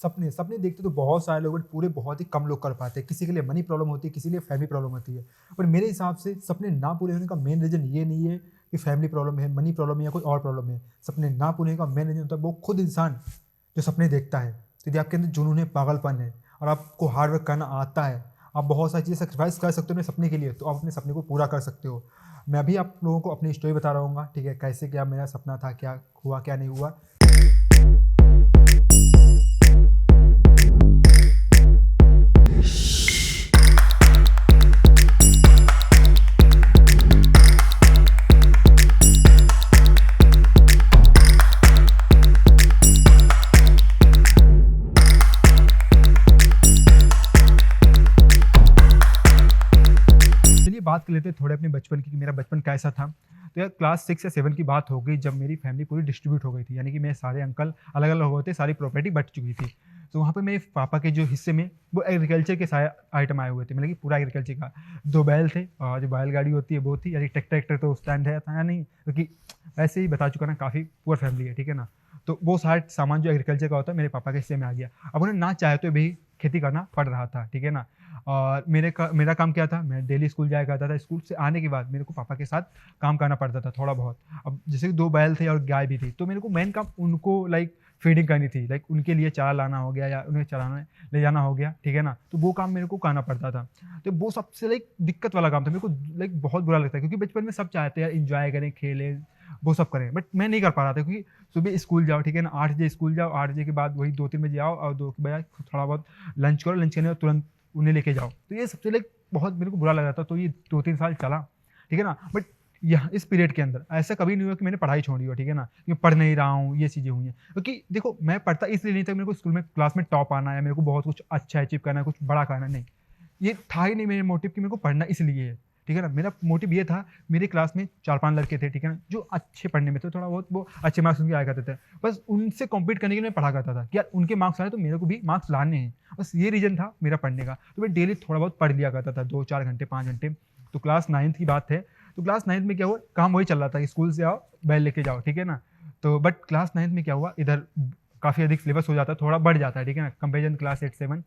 सपने सपने देखते तो बहुत सारे लोग, बट पूरे बहुत ही कम लोग कर पाते हैं। किसी के लिए मनी प्रॉब्लम होती है, किसी के लिए फैमिली प्रॉब्लम होती है। पर मेरे हिसाब से सपने ना पूरे होने का मेन रीज़न ये नहीं है कि फैमिली प्रॉब्लम है, मनी प्रॉब्लम है या कोई और प्रॉब्लम है। सपने ना पूरे होने का मेन रीज़न होता है वो खुद इंसान जो सपने देखता है। तो यदि आपके अंदर जुनून है, पागलपन है और आपको हार्ड वर्क करना आता है, आप बहुत सारी चीज़ें सेक्रीफाइस कर सकते हो अपने सपने के लिए, तो आप अपने सपने को पूरा कर सकते हो। मैं अभी आप लोगों को अपनी स्टोरी बता रहा हूँ, ठीक है, कैसे क्या मेरा सपना था, क्या हुआ क्या नहीं हुआ। चलिए बात कर लेते हैं थोड़े अपने बचपन की कि मेरा बचपन कैसा था। तो यार क्लास 6 या 7 की बात हो गई जब मेरी फैमिली पूरी डिस्ट्रीब्यूट हो गई थी, यानी कि मेरे सारे अंकल अलग-अलग हो गए थे, सारी प्रॉपर्टी बँट चुकी थी। तो वहाँ पे मेरे पापा के जो हिस्से में वो एग्रीकल्चर के सारे आइटम आए हुए थे, मतलब कि पूरा एग्रीकल्चर का। 2 बैल थे और जो बैलगाड़ी होती है वो थी, यानी ट्रैक्टर तो उस टाइम था नहीं, क्योंकि वैसे ही बता चुका ना, काफ़ी पुअर फैमिली है, ठीक है ना? तो वो सारा सामान जो एग्रीकल्चर का होता है मेरे पापा के हिस्से में आ गया। अब उन्हें ना चाहते हुए भी खेती करना पड़ रहा था, ठीक है ना? और मेरा काम क्या था, मैं डेली स्कूल जाया करता था। स्कूल से आने के बाद मेरे को पापा के साथ काम करना पड़ता था थोड़ा बहुत। अब जैसे कि 2 बैल थे और गाय भी थी, तो मेरे को मेन काम उनको लाइक फीडिंग करनी थी, लाइक उनके लिए चारा लाना हो गया या उन्हें चराने ले जाना हो गया, ठीक है ना? तो वो काम मेरे को करना पड़ता था। तो वो सबसे लाइक दिक्कत वाला काम था। मेरे को लाइक बहुत बुरा लगता है, क्योंकि बचपन में सब चाहते हैं यार एन्जॉय करें, खेलें, वो सब करें, बट मैं नहीं कर पा रहा था, क्योंकि सुबह स्कूल जाओ, ठीक है ना? 8 बजे स्कूल जाओ, 8 बजे के बाद वही 2-3 बजे आओ और 2 के बजाय थोड़ा बहुत लंच करो, लंच करने के बाद तुरंत उन्हें लेके जाओ। तो ये सबसे लाइक बहुत मेरे को बुरा लग रहा था। तो ये 2-3 साल चला, ठीक है ना? बट यहाँ इस पीरियड के अंदर ऐसा कभी नहीं हुआ कि मैंने पढ़ाई छोड़ी हो, ठीक है ना? कि पढ़ नहीं रहा हूँ, ये चीज़ें हुई हैं। क्योंकि देखो मैं पढ़ता इसलिए नहीं था, मेरे को स्कूल में क्लास में टॉप आना है, मेरे को बहुत कुछ अच्छा अचीव करना है, कुछ बड़ा करना है, नहीं। ये था ही नहीं मेरे मोटिव कि मेरे को पढ़ना इसलिए है, ठीक है ना? मेरा मोटिव ये था, मेरी क्लास में 4-5 लड़के थे, ठीक है ना? जो अच्छे पढ़ने में थे, थोड़ा बहुत वो अच्छे मार्क्स उनके आया करते थे। बस उनसे कॉम्पीट करने के लिए मैं पढ़ा करता था कि यार उनके मार्क्स आए तो मेरे को भी मार्क्स लाने हैं। बस ये रीज़न था मेरा पढ़ने का। तो मैं डेली थोड़ा बहुत पढ़ लिया करता था, 2-4 घंटे, 5 घंटे। तो क्लास 9th की बात है, तो क्लास 9th में क्या हुआ, काम वही चल रहा था कि स्कूल से आओ, बैग लेके जाओ, ठीक है ना? तो बट क्लास 9th में क्या हुआ, इधर काफ़ी अधिक सिलेबस हो जाता है, थोड़ा बढ़ जाता है, ठीक है ना? Comparison class 8-7।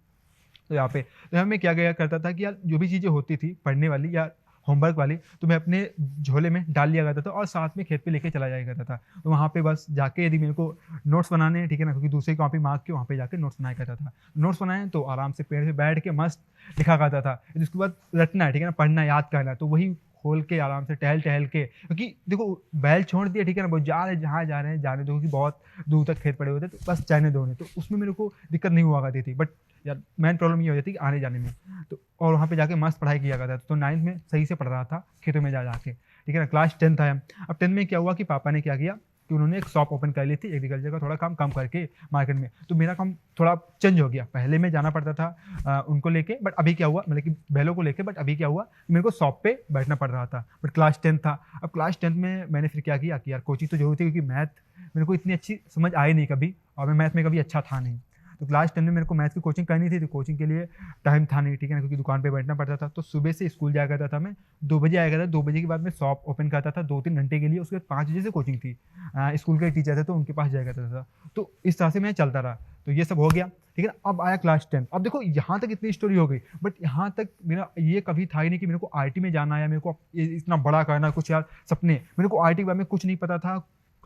तो यहाँ पे तो यहाँ मैं क्या किया करता था कि यार जो भी चीज़ें होती थी पढ़ने वाली या होमवर्क वाली, तो मैं अपने झोले में डाल लिया करता था और साथ में खेत पे लेके चला जाया करता था। तो वहाँ पे बस जाके यदि मेरे को नोट्स बनाने हैं, ठीक है ना, क्योंकि दूसरी कॉपी माँग के वहाँ पे जाके नोट्स बनाया करता था। नोट्स बनाए तो आराम से पेड़ पे बैठ के मस्त लिखा करता था। फिर उसके बाद रटना है, ठीक है ना, पढ़ना है, याद करना है, तो वही खोल के आराम से टहल-टहल के, क्योंकि देखो बैल छोड़ दिया, ठीक है ना, वो जा रहे हैं जहाँ जा रहे हैं जाने दो, क्योंकि बहुत दूर तक खेत पड़े हुए थे, तो बस जाने दो उन्हें। तो उसमें मेरे को दिक्कत नहीं हुआ करती थी। बट यार मेन प्रॉब्लम ये हो जाती है कि आने-जाने में। तो और वहाँ पे जाके मस्त पढ़ाई किया करता था। तो 9th में सही से पढ़ रहा था, खेतों में जा के, ठीक है ना। क्लास 10th आया। अब 10th में क्या हुआ कि पापा ने क्या किया कि उन्होंने एक शॉप ओपन कर ली थी एग्रीकल्चर का, थोड़ा काम कम करके मार्केट में। तो मेरा काम थोड़ा चेंज हो गया। पहले मैं जाना पड़ता था उनको लेके, बट अभी क्या हुआ, मतलब कि बैलों को लेके, बट अभी क्या हुआ कि मेरे को शॉप पे बैठना पड़ रहा था। बट क्लास 10th था। अब क्लास 10th में मैंने फिर क्या किया कि यार कोचिंग तो ज़रूरी थी, क्योंकि मैथ मेरे को इतनी अच्छी समझ आई नहीं कभी, और मैं मैथ में कभी अच्छा था नहीं। तो क्लास 10 में मेरे को मैथ की कोचिंग करनी थी, तो कोचिंग के लिए टाइम था नहीं, ठीक है ना, क्योंकि दुकान पे बैठना पड़ता था। तो सुबह से स्कूल जाया करता था मैं, 2 बजे आया करता था, 2 बजे के बाद मैं शॉप ओपन करता था 2-3 घंटे के लिए, उसके बाद 5 बजे से कोचिंग थी। स्कूल के टीचर थे तो उनके पास जाया करता था। तो इस तरह से मैं चलता रहा। तो ये सब हो गया, ठीक है ना। अब आया क्लास 10। अब देखो यहाँ तक इतनी स्टोरी हो गई, बट यहाँ तक मेरा ये कभी था ही नहीं कि मेरे को आईटी में जाना है, या मेरे को ये इतना बड़ा करना है कुछ, यार सपने। मेरे को आईटी के बारे में कुछ नहीं पता था।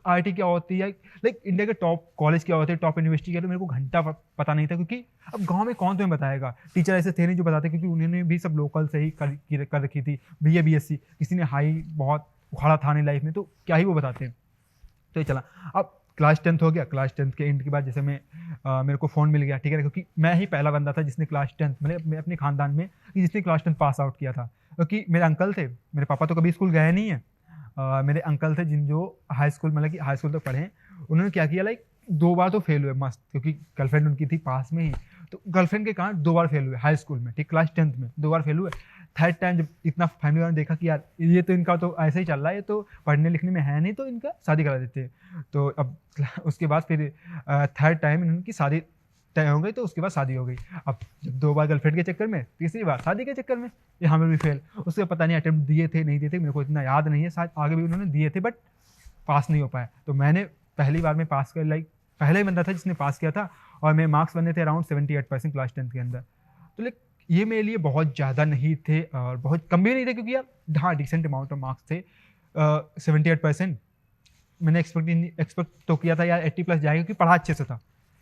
आईटी क्या होती है, लाइक इंडिया के टॉप कॉलेज क्या होते हैं, टॉप यूनिवर्सिटी क्या, तो मेरे को घंटा पता नहीं था, क्योंकि अब गांव में कौन तुम्हें बताएगा। टीचर ऐसे थे नहीं जो बताते, क्योंकि उन्होंने भी सब लोकल से ही कर रखी थी, बीए बीएससी। किसी ने हाई बहुत उखाड़ा था नहीं लाइफ में, तो क्या ही वो बताते हैं। तो ये चला। अब क्लास 10th हो गया। क्लास 10th के एंड के बाद जैसे मेरे को फ़ोन मिल गया, ठीक है, क्योंकि मैं ही पहला बंदा था जिसने क्लास 10th, मतलब मैं अपने खानदान में कि जिसने क्लास 10th पास आउट किया था। क्योंकि मेरे अंकल थे, मेरे पापा तो कभी स्कूल गए नहीं है। मेरे अंकल थे जिन जो हाई स्कूल, मतलब कि हाई स्कूल तक पढ़े हैं। उन्होंने क्या किया, लाइक 2 बार तो फेल हुए मस्त, क्योंकि गर्लफ्रेंड उनकी थी पास में ही। तो गर्लफ्रेंड के कारण 2 बार फेल हुए हाई स्कूल में, ठीक, क्लास 10th में 2 बार फेल हुए। थर्ड टाइम जब इतना फैमिली वालों ने देखा कि यार ये तो इनका तो ऐसे ही चल रहा है, ये तो पढ़ने लिखने में है नहीं, तो इनका शादी करा देते हैं। तो अब उसके बाद फिर थर्ड टाइम इनकी शादी तय हो गई, तो उसके बाद शादी हो गई। अब जब 2 बार गर्लफ्रेंड के चक्कर में, तीसरी बार शादी के चक्कर में, यहाँ में भी फेल। उसके पता नहीं अटेम्प्ट दिए थे नहीं दिए थे, मेरे को इतना याद नहीं है, शायद आगे भी उन्होंने दिए थे, बट पास नहीं हो पाए। तो मैंने पहली बार में पास कर, लाइक पहला ही बंदा था जिसने पास किया था। और मेरे मार्क्स बने थे अराउंड 78% क्लास 10 के अंदर। तो लाइक ये मेरे लिए बहुत ज़्यादा नहीं थे और बहुत कम भी नहीं थे, क्योंकि यार हाँ डिसेंट अमाउंट ऑफ मार्क्स थे। 78% मैंने एक्सपेक्ट तो किया था यार 80+ जाएगा, क्योंकि पढ़ा अच्छे से था,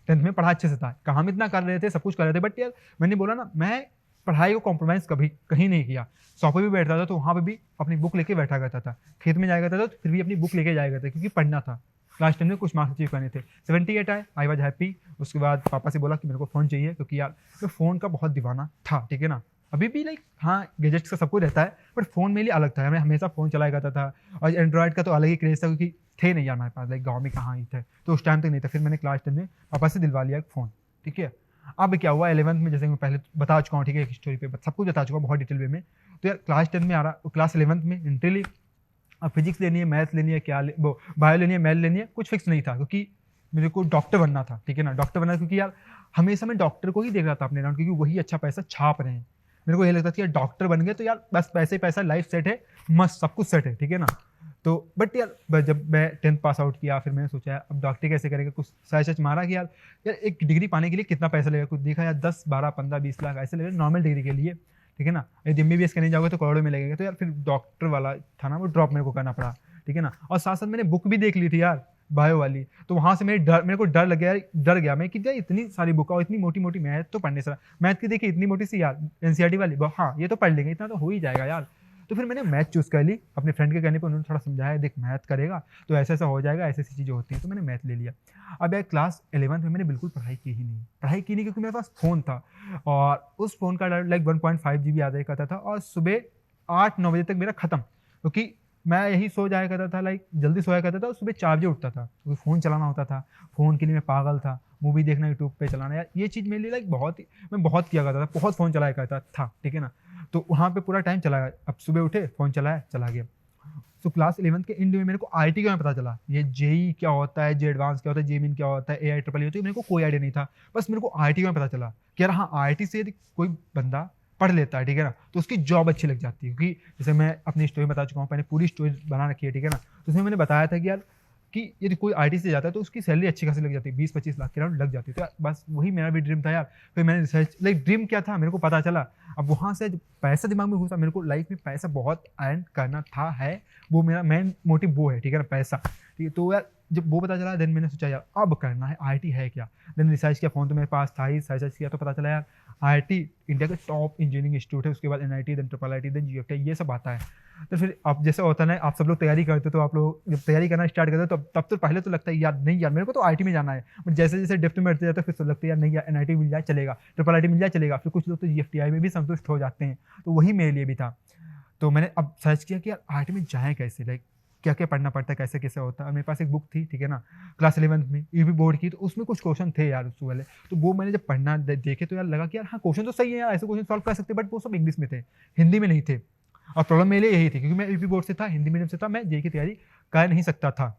10th में पढ़ा अच्छे से था, काम इतना कर रहे थे, सब कुछ कर रहे थे, बट यार मैंने बोला ना, मैं पढ़ाई को कॉम्प्रोमाइज़ कभी कहीं नहीं किया। शॉप पे भी बैठता था तो वहाँ पे भी अपनी बुक लेके बैठा करता था, खेत में जाया करता था तो फिर भी अपनी बुक लेके जाया करता था, क्योंकि पढ़ना था। क्लास 10 में कुछ मार्क्स अचीव करने थे। 78 आए, आई वॉज हैप्पी। उसके बाद पापा से बोला कि मेरे को फ़ोन चाहिए, क्योंकि यार मैं फ़ोन का बहुत दीवाना था, ठीक है ना। अभी भी लाइक हाँ गैजेट्स का सब कुछ रहता है, बट फ़ोन मेरे लिए अलग था, मैं हमेशा फ़ोन चलाया करता था। और एंड्रॉयड का तो अलग ही क्रेज़ था, क्योंकि थे नहीं यार हमारे पास, लाइक गाँव में कहाँ ही थे, तो उस टाइम तक नहीं था। फिर मैंने क्लास 10 में पापा से दिलवा लिया एक फ़ोन, ठीक है। अब क्या हुआ 11th में, जैसे मैं पहले बता चुका हूँ, ठीक है, एक स्टोरी पे सब कुछ बता चुका हूँ बहुत डिटेल वे में। तो यार क्लास 10 में आ रहा, क्लास 11th में इंटरली अब फिजिक्स लेनी है, मैथ्स लेनी है, वो बायो लेनी है, मैथ लेनी है, कुछ फिक्स नहीं था, क्योंकि मेरे को डॉक्टर बनना था, ठीक है ना। डॉक्टर बनना, क्योंकि यार हमेशा मैं डॉक्टर को ही देख रहा था अपने अराउंड, क्योंकि वही अच्छा पैसा छाप रहे हैं। मेरे को ये लगता था कि यार डॉक्टर बन गए तो यार बस पैसे ही पैसा, लाइफ सेट है, मस्त सब कुछ सेट है, ठीक है ना। तो बट यार जब मैं 10th पास आउट किया, फिर मैंने सोचा अब डॉक्टर कैसे करेगा, कुछ सर्च मारा कि यार एक डिग्री पाने के लिए कितना पैसा लगेगा, कुछ देखा यार 10, 12, 15, 20 लाख ऐसे लगेगा नॉर्मल डिग्री के लिए, ठीक है ना। यदि MBBS करने जाओगे तो करोड़ों में लगेगा। तो यार फिर डॉक्टर वाला था ना, वो ड्रॉप मेरे को करना पड़ा, ठीक है ना। और साथ साथ मैंने बुक भी देख ली थी यार बायो वाली, तो वहाँ से मेरे को डर लग गया, डर गया मैं कि यार इतनी सारी बुक और इतनी मोटी मोटी मैथ तो पढ़ने से, मैथ की देखिए इतनी मोटी सी यार NCERT वाली, हाँ ये तो पढ़ लेंगे, इतना तो हो ही जाएगा यार। तो फिर मैंने मैथ चूज़ कर ली, अपने फ्रेंड के कहने पर उन्होंने थोड़ा समझाया, देख मैथ करेगा तो ऐसा ऐसा हो जाएगा, ऐसी ऐसी चीज़ें होती हैं, तो मैंने मैथ ले लिया। अब यार क्लास 11th में मैंने बिल्कुल पढ़ाई की ही नहीं, क्योंकि मेरे पास फ़ोन था, और उस फ़ोन का लाइक 1.5 GB आधा करता था, और सुबह 8-9 बजे तक मेरा ख़त्म, क्योंकि मैं यही सो जाया करता था, लाइक जल्दी सोया करता था और सुबह 4 बजे उठता था, क्योंकि फ़ोन चलाना होता था, फ़ोन के लिए मैं पागल था। मूवी देखना यूट्यूब पे चलाना, यार ये चीज़ मेरे लिए लाइक मैं बहुत किया करता था, बहुत फ़ोन चलाया करता था, ठीक है ना। तो वहाँ पे पूरा टाइम चला गया। अब सुबह उठे, फ़ोन चलाया, चला गया। तो क्लास 11th के एंड में मेरे को IIT का पता चला, ये JEE क्या होता है, जे एडवांस क्या होता है, JEE क्या होता है, AIEEE होती है, मेरे को कोई आइडिया नहीं था। बस मेरे को IIT का पता चला कि यार हाँ IIT से यदि कोई बंदा पढ़ लेता है, ठीक है ना, तो उसकी जॉब अच्छी लग जाती है। क्योंकि जैसे मैं अपनी स्टोरी बता चुका हूँ, मैंने पूरी स्टोरी बना रखी है, ठीक है ना। तो उसमें मैंने बताया था कि यार कि यदि कोई IIT से जाता है तो उसकी सैलरी अच्छी खासी लग जाती है, 20-25 लाख के अराउंड लग जाती है। तो यार बस वही मेरा भी ड्रीम था यार। फिर मैंने रिसर्च, लाइक ड्रीम क्या था मेरे को पता चला। अब वहाँ से जब पैसा दिमाग में घुसा, मेरे को लाइफ में पैसा बहुत अर्न करना था, है, वो मेरा मेन मोटिव वो है, ठीक है ना, पैसा, ठीक है। तो यार जब वो पता चला, देन मैंने सोचा यार अब करना है, IIT है क्या। देन रिसर्च किया, फ़ोन तो मेरे पास था ही, सर्च किया तो पता चला यार IIT इंडिया का टॉप इंजीनियरिंग इंस्टीट्यूट है, उसके बाद NIT, then IIIT, then GFT, ये सब आता है। तो फिर अब जैसे होता है ना, आप सब लोग तैयारी करते हो, तो आप लोग जब तैयारी करना स्टार्ट करते हो तब तो पहले तो लगता है यार नहीं यार मेरे को तो IIT में जाना है, बट जैसे जैसे डेप्थ में बढ़ते जाते हैं फिर तो लगता है यार नहीं यार NIT मिल जाए चलेगा, IIIT मिल जाए चलेगा, फिर कुछ लोग तो GFTI में भी संतुष्ट हो जाते हैं। तो वही मेरे लिए भी था। तो मैंने अब सर्च किया कि यार IIT में जाएँ कैसे, लाइक क्या क्या पढ़ना पड़ता है, कैसे कैसे होता है। मेरे पास एक बुक थी, ठीक है ना, क्लास 11th में UP बोर्ड की, तो उसमें कुछ क्वेश्चन थे यार उससे वाले। तो वो मैंने जब पढ़ना देखे तो यार लगा कि यार हाँ क्वेश्चन तो सही है यार, ऐसे क्वेश्चन सॉल्व कर सकते, बट वो सब इंग्लिश में थे, हिंदी में नहीं थे। और प्रॉब्लम मेरे लिए यही थी, क्योंकि मैं UP बोर्ड से था, हिंदी मीडियम से था, मैं JEE की तैयारी कर नहीं सकता था।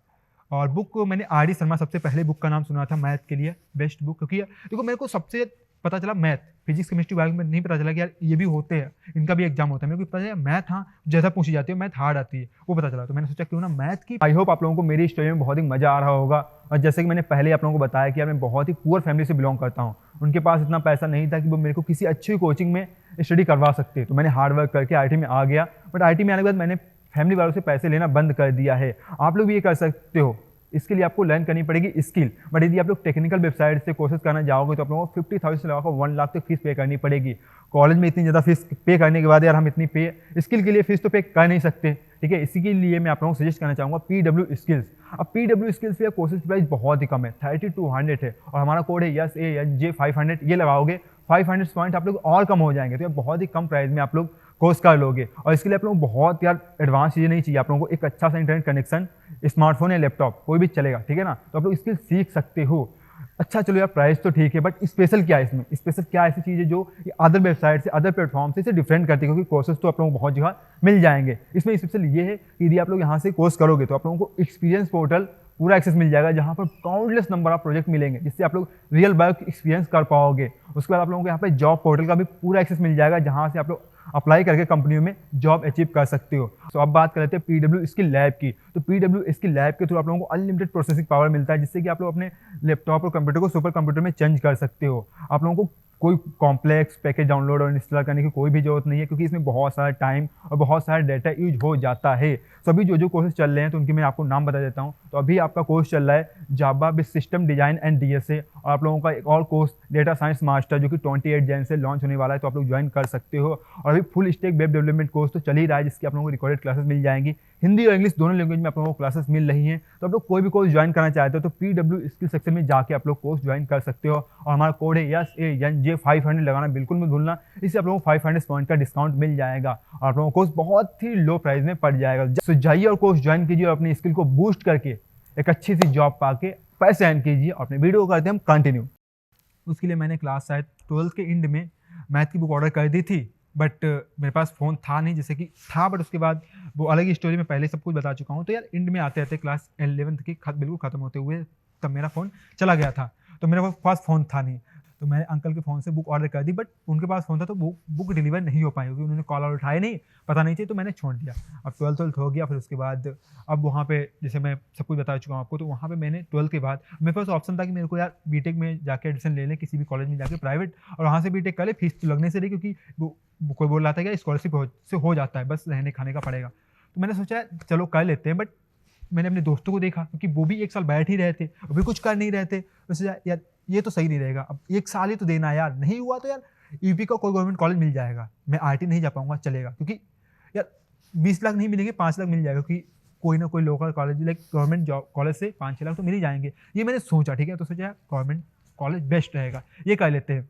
और बुक मैंने RD शर्मा सबसे पहले बुक का नाम सुना था मैथ के लिए, बेस्ट बुक, क्योंकि देखो मेरे को सबसे पता चला मैथ, फिजिक्स केमिस्ट्री बायो में नहीं पता चला कि यार ये भी होते हैं, इनका भी एग्जाम होता है। मेरे को पता चला मैथ हाँ ज़्यादा पूछी जाती है, मैथ हार्ड आती है, वो पता चला। तो मैंने सोचा क्यों ना मैथ की। आई होप आप लोगों को मेरी स्टोरी में बहुत ही मज़ा आ रहा होगा। और जैसे कि मैंने पहले आप लोगों को बताया कि यार मैं बहुत ही पुअर फैमिली से बिलोंग करता हूँ, उनके पास इतना पैसा नहीं था कि वो मेरे को किसी अच्छी कोचिंग में स्टडी करवा सकते। तो मैंने हार्ड वर्क करके IIT में आ गया, बट IIT में आने के बाद मैंने फैमिली वालों से पैसे लेना बंद कर दिया है। आप लोग भी ये कर सकते हो। इसके लिए आपको लर्न करनी पड़ेगी स्किल, बट यदि आप लोग टेक्निकल वेबसाइट से कोर्सेज करना जाओगे तो आप लोगों को 50,000 से लगाकर 1 लाख तक फीस पे करनी पड़ेगी। कॉलेज में इतनी ज़्यादा फीस पे करने के बाद यार हम इतनी पे स्किल के लिए फीस तो पे कर नहीं सकते, ठीक है। इसी के लिए मैं आप लोगों को सजेस्ट करना चाहूँगा PW स्किल्स। अब PW स्किल्स पे कोर्सेज प्राइस बहुत ही कम है, 3200 है, और हमारा कोड है YESAJ 500। ये लगाओगे 500 पॉइंट आप लोग और कम हो जाएंगे, तो ये बहुत ही कम प्राइस में आप लोग कोर्स कर लोगे। और इसके लिए आप लोगों को बहुत यार एडवांस चीज़ें नहीं चाहिए, आप लोगों को एक अच्छा सा इंटरनेट कनेक्शन, स्मार्टफोन या लैपटॉप कोई भी चलेगा, ठीक है ना। तो आप लोग स्किल सीख सकते हो। अच्छा चलो यार प्राइस तो ठीक है, बट स्पेशल क्या है इसमें, स्पेशल क्या ऐसी चीज़ है जो अदर वेबसाइट से, अदर प्लेटफॉर्म से इसे डिफरेंट करती है, क्योंकि कोर्सेज तो आप लोगों को बहुत जगह मिल जाएंगे। इसमें स्पेशल ये है कि यदि आप लोग यहाँ से कोर्स करोगे तो आप लोगों को एक्सपीरियंस पोर्टल पूरा एक्सेस मिल जाएगा, जहाँ पर काउंटलेस नंबर ऑफ प्रोजेक्ट मिलेंगे, जिससे आप लोग रियल वर्क एक्सपीरियंस कर पाओगे। उसके बाद आप लोगों को यहाँ पे जॉब पोर्टल का भी पूरा एक्सेस मिल जाएगा, जहाँ से आप लोग अप्लाई करके कंपनियों में जॉब अचीव कर सकते हो। तो अब बात कर लेते हैं पीडब्ल्यू स्किल लैब की। तो पीडब्ल्यू स्किल लैब के थ्रू आप लोगों को अनलिमिटेड प्रोसेसिंग पावर मिलता है, जिससे कि आप लोग अपने लैपटॉप और कंप्यूटर को सुपर कंप्यूटर में चेंज कर सकते हो। आप लोगों को कोई कॉम्प्लेक्स पैकेज डाउनलोड और इंस्टॉल करने की कोई भी जरूरत नहीं है, क्योंकि इसमें बहुत सारा टाइम और बहुत सारा डाटा यूज हो जाता है। सभी जो कोर्सेज चल रहे हैं तो उनके मैं आपको नाम बता देता हूँ। तो अभी आपका कोर्स चल रहा है Java with system design and DSA, और आप लोगों का एक और कोर्स डेटा साइंस मास्टर जो कि 28 जैन से लॉन्च होने वाला है, तो आप लोग ज्वाइन कर सकते हो। और अभी full stack web development course तो चल ही रहा है, जिसकी आप लोगों को रिकॉर्डेड क्लासेस मिल जाएंगी। हिंदी और इंग्लिश दोनों लैंग्वेज में आप लोगों को क्लासेस मिल रही हैं। तो आप लोग कोई भी कोर्स ज्वाइन करना चाहते हो तो पीडब्ल्यू स्किल सेक्शन में जाके आप लोग कोर्स ज्वाइन कर सकते हो। और हमारा कोड है SANJ 500 लगाना बिल्कुल मत भूलना, इससे आप लोगों को 500 पॉइंट का डिस्काउंट मिल जाएगा और आप लोगों को कोर्स बहुत ही लो प्राइस में पड़ जाएगा। तो जाइए और कोर्स ज्वाइन कीजिए और अपनी स्किल को बूस्ट करके एक अच्छी सी जॉब पाके पैसे अर्न कीजिए। अपने वीडियो को करते हैं हम कंटिन्यू। उसके लिए मैंने क्लास शायद 12th के एंड में मैथ की बुक ऑर्डर कर दी थी, बट मेरे पास फ़ोन था नहीं, जैसे कि था बट उसके बाद वो अलग ही स्टोरी में पहले सब कुछ बता चुका हूँ। तो यार एंड में आते आते क्लास 11th की बिल्कुल ख़त्म होते हुए तब मेरा फ़ोन चला गया था, तो मेरे पास फ़ोन था नहीं। तो मैंने अंकल के फ़ोन से बुक ऑर्डर कर दी, बट उनके पास फ़ोन था तो बुक डिलीवर नहीं हो पाई, क्योंकि उन्होंने कॉल और उठाए नहीं, पता नहीं चाहिए, तो मैंने छोड़ दिया। अब 12th हो गया, फिर उसके बाद अब वहाँ पे जैसे मैं सब कुछ बता चुका हूँ आपको, तो वहाँ पे मैंने 12th के बाद मेरे पास ऑप्शन था कि मेरे को यार बीटेक में जाके एडमिशन ले लें किसी भी कॉलेज में जाके प्राइवेट, और वहाँ से बीटेक कर ले, फीस तो लगने से रही, क्योंकि वो कोई बोल रहा था कि स्कॉलरशिप से हो जाता है, बस रहने खाने का पड़ेगा। तो मैंने सोचा चलो कर लेते हैं, बट मैंने अपने दोस्तों को देखा क्योंकि वो भी 1 साल बैठ ही रहे थे, वो भी कुछ कर नहीं रहे थे। वैसे यार ये तो सही नहीं रहेगा, अब 1 साल ही तो देना है यार, नहीं हुआ तो यार यूपी का कोई गवर्नमेंट कॉलेज मिल जाएगा, मैं आईटी नहीं जा पाऊंगा चलेगा, क्योंकि यार 20 लाख नहीं मिलेंगे 5 लाख मिल जाएगा, क्योंकि कोई ना कोई local college like government job college से 5-6 लाख तो मिल ही जाएंगे। ये मैंने सोचा, ठीक है, तो सोचा गवर्नमेंट कॉलेज बेस्ट रहेगा, ये कर लेते हैं।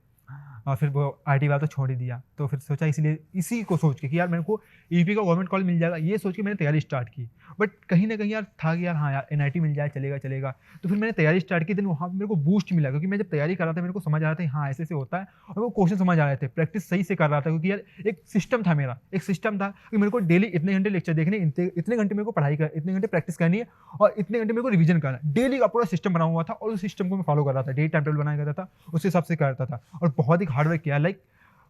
और फिर वो आईटी वाला तो छोड़ ही दिया, तो फिर सोचा इसलिए इसी को सोच के कि यार मेरे को यूपी का गवर्नमेंट कॉलेज मिल जाएगा, ये सोच के मैंने तैयारी स्टार्ट की। बट कहीं ना कहीं यार था कि यार हाँ यार एनआईटी मिल जाए चलेगा, तो फिर मैंने तैयारी स्टार्ट की। दिन वहाँ मेरे को बूस्ट मिला, क्योंकि मैं जब तैयारी कर रहा था मेरे को समझ आ रहा था हाँ ऐसे होता है, और वो क्वेश्चन समझ आ रहे थे, प्रैक्टिस सही से कर रहा था, क्योंकि यार एक सिस्टम था मेरा, एक सिस्टम था कि मेरे को डेली इतने घंटे लेक्चर देखने, इतने घंटे मेरे को पढ़ाई कर, इतने घंटे प्रैक्टिस करनी है, और इतने घंटे मेरे को रिवीजन करना, डेली का पूरा सिस्टम बना हुआ था, और उस सिस्टम को मैं फॉलो कर रहा था, डेली टाइम टेबल बनाया करता था, उस हिसाब से करता था, और बहुत ही हार्डवर्क किया। लाइक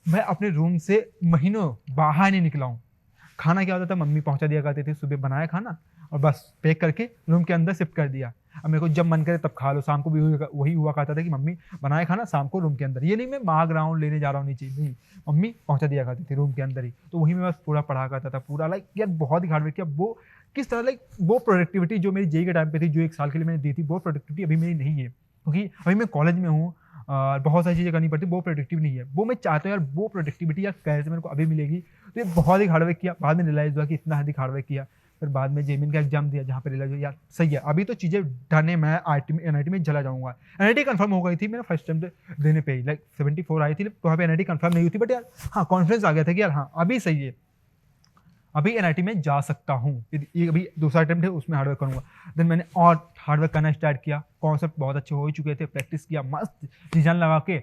मैं अपने रूम से महीनों बाहर नहीं निकला हूँ। खाना क्या होता था, मम्मी पहुंचा दिया करती थी, सुबह बनाया खाना और बस पैक करके रूम के अंदर शिफ्ट कर दिया। अब मेरे को जब मन करे तब खा लो, शाम को भी वही हुआ करता था कि मम्मी बनाया खाना शाम को रूम के अंदर, ये नहीं मैं मांग रहा हूँ लेने जा रहा हूँ नीचे, नहीं, मम्मी पहुंचा दिया करती थी रूम के अंदर ही, तो वही मैं बस पूरा पढ़ा करता था पूरा। लाइक यार बहुत ही हार्डवर्क किया। वो किस तरह लाइक वो प्रोडक्टिविटी जो मेरी जेई के टाइम पे थी, जो 1 साल के लिए मैंने दी थी, वो प्रोडक्टिविटी अभी मेरी नहीं है, क्योंकि अभी मैं कॉलेज में हूँ, बहुत सारी चीज़ें करनी पड़ती, वो प्रोडक्टिव नहीं है। वो मैं चाहता हूँ यार वो प्रोडक्टिविटी यार कैसे मेरे को अभी मिलेगी, तो ये बहुत ही हार्डवर्क किया। बाद में रियलाइज़ हुआ कि इतना अधिक हार्डवर्क किया, फिर बाद में जेमिन का एग्जाम दिया, जहाँ पर रियलाइज हुआ यार सही है, अभी तो चीज़ें डन है, मैं एनआईटी में चला जाऊँगा। एनआईटी कंफर्म हो गई थी मेरा फर्स्ट टाइम देने पे ही, लाइक 74 आई थी, तो वहाँ पे एनआईटी कंफर्म नहीं हुई थी, बट यार हाँ कॉन्फिडेंस आ गया था कि यार हाँ अभी सही है, अभी एनआईटी में जा सकता हूँ। ये अभी दूसरा अटेम्प्ट है, उसमें हार्डवर्क करूँगा। देन मैंने और हार्डवर्क करना स्टार्ट किया, कॉन्सेप्ट बहुत अच्छे हो चुके थे, प्रैक्टिस किया मस्त डिजाइन लगा के,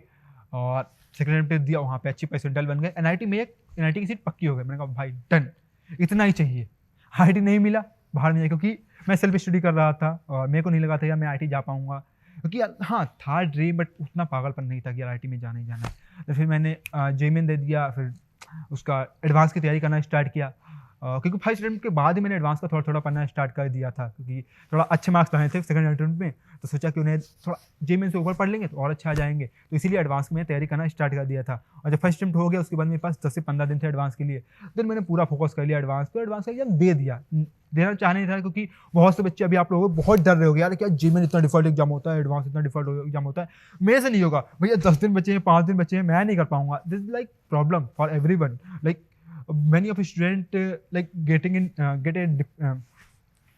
और सेकेंड अटेम्प्ट दिया, वहाँ पे अच्छी परसेंटाइल बन गए। एनआईटी में एनआईटी की सीट पक्की हो गई। मैंने कहा भाई डन, इतना ही चाहिए। आईटी नहीं मिला, बाहर में, क्योंकि मैं सेल्फ स्टडी कर रहा था और मेरे को नहीं लगा था यार मैं आईटी जा पाऊँगा, क्योंकि हाँ था ड्रीम, बट उतना पागलपन नहीं था कि यार आईटी में जाना ही जाना है। तो फिर मैंने जेईई दे दिया, फिर उसका एडवांस की तैयारी करना स्टार्ट किया, क्योंकि फर्स्ट अटेम्प्ट के बाद ही मैंने एडवांस का थोड़ा पढ़ना स्टार्ट कर दिया था, क्योंकि थोड़ा अच्छे मार्क्स लाने थे सेकंड अटेम्प्ट में, तो सोचा कि उन्हें थोड़ा जेईई से ऊपर पढ़ लेंगे तो और अच्छा आ जाएंगे, तो इसीलिए एडवांस में तैयारी करना स्टार्ट कर दिया था। और जब फर्स्ट अटेम्प्ट हो गया उसके बाद मेरे पास 10 से 15 दिन थे एडवांस के लिए, देन मैंने पूरा फोकस कर लिया एडवांस पे। एडवांस का एग्जाम दे दिया, देना चाह नहीं था, क्योंकि बहुत से बच्चे अभी आप लोगों को बहुत डर रहे हो यार क्या जेईई इतना डिफिकल्ट एग्जाम होता है, एडवांस इतना डिफिकल्ट एग्जाम होता है। मेरे से नहीं होगा भैया, 10 दिन बचे हैं, 5 दिन बचे हैं, मैं नहीं कर पाऊंगा। This is like problem for everyone, like many of student like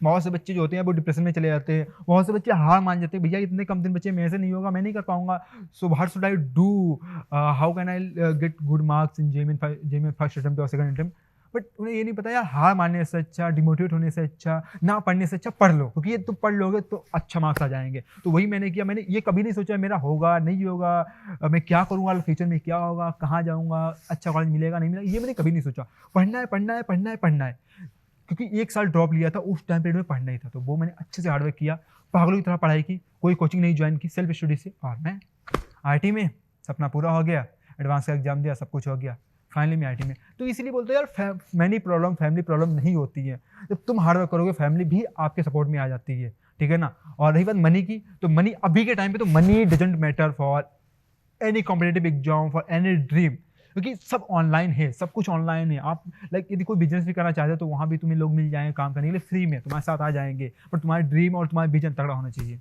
बहुत से बच्चे जो होते हैं वो डिप्रेशन में चले जाते हैं, बहुत से बच्चे हार मान जाते हैं, भैया इतने कम दिन बचे, मेरे से नहीं होगा, मैं नहीं कर पाऊंगा, so what should I do, how can I get good marks in JEE first attempt और सेकंड अटेम्प्ट। बट उन्हें ये नहीं पता यार हार मानने से अच्छा, डिमोटिवेट होने से अच्छा, ना पढ़ने से अच्छा पढ़ लो, क्योंकि ये तुम पढ़ लोगे तो अच्छा मार्क्स आ जाएंगे। तो वही मैंने किया। मैंने ये कभी नहीं सोचा मेरा होगा नहीं होगा, मैं क्या करूँगा फ्यूचर में, क्या होगा, कहाँ जाऊँगा, अच्छा कॉलेज मिलेगा नहीं मिलेगा, ये मैंने कभी नहीं सोचा। पढ़ना है पढ़ना है पढ़ना है पढ़ना है, क्योंकि 1 साल ड्रॉप लिया था, उस टाइम पीरियड में पढ़ना ही था, तो वो मैंने अच्छे से हार्डवर्क किया, पागलों की तरह पढ़ाई की, कोई कोचिंग नहीं ज्वाइन की, सेल्फ स्टडी से, और मैं आईटी में सपना पूरा हो गया, एडवांस का एग्जाम दिया, सब कुछ हो गया। फाइनली मैं आईटी में। तो इसीलिए बोलते हैं यार मनी प्रॉब्लम फैमिली प्रॉब्लम नहीं होती है। जब तुम हार्ड वर्क करोगे फैमिली भी आपके सपोर्ट में आ जाती है, ठीक है ना? और रही बात मनी की, तो मनी अभी के टाइम पे तो money doesn't matter for any competitive exam, for any dream, क्योंकि सब ऑनलाइन है, सब कुछ ऑनलाइन है। आप लाइक यदि कोई बिजनेस भी करना चाहते हो तो वहाँ भी तुम्हें लोग मिल जाएंगे काम करने के लिए फ्री में, तुम्हारे साथ आ जाएंगे, पर तुम्हारा ड्रीम और तुम्हारा विजन तगड़ा होना चाहिए।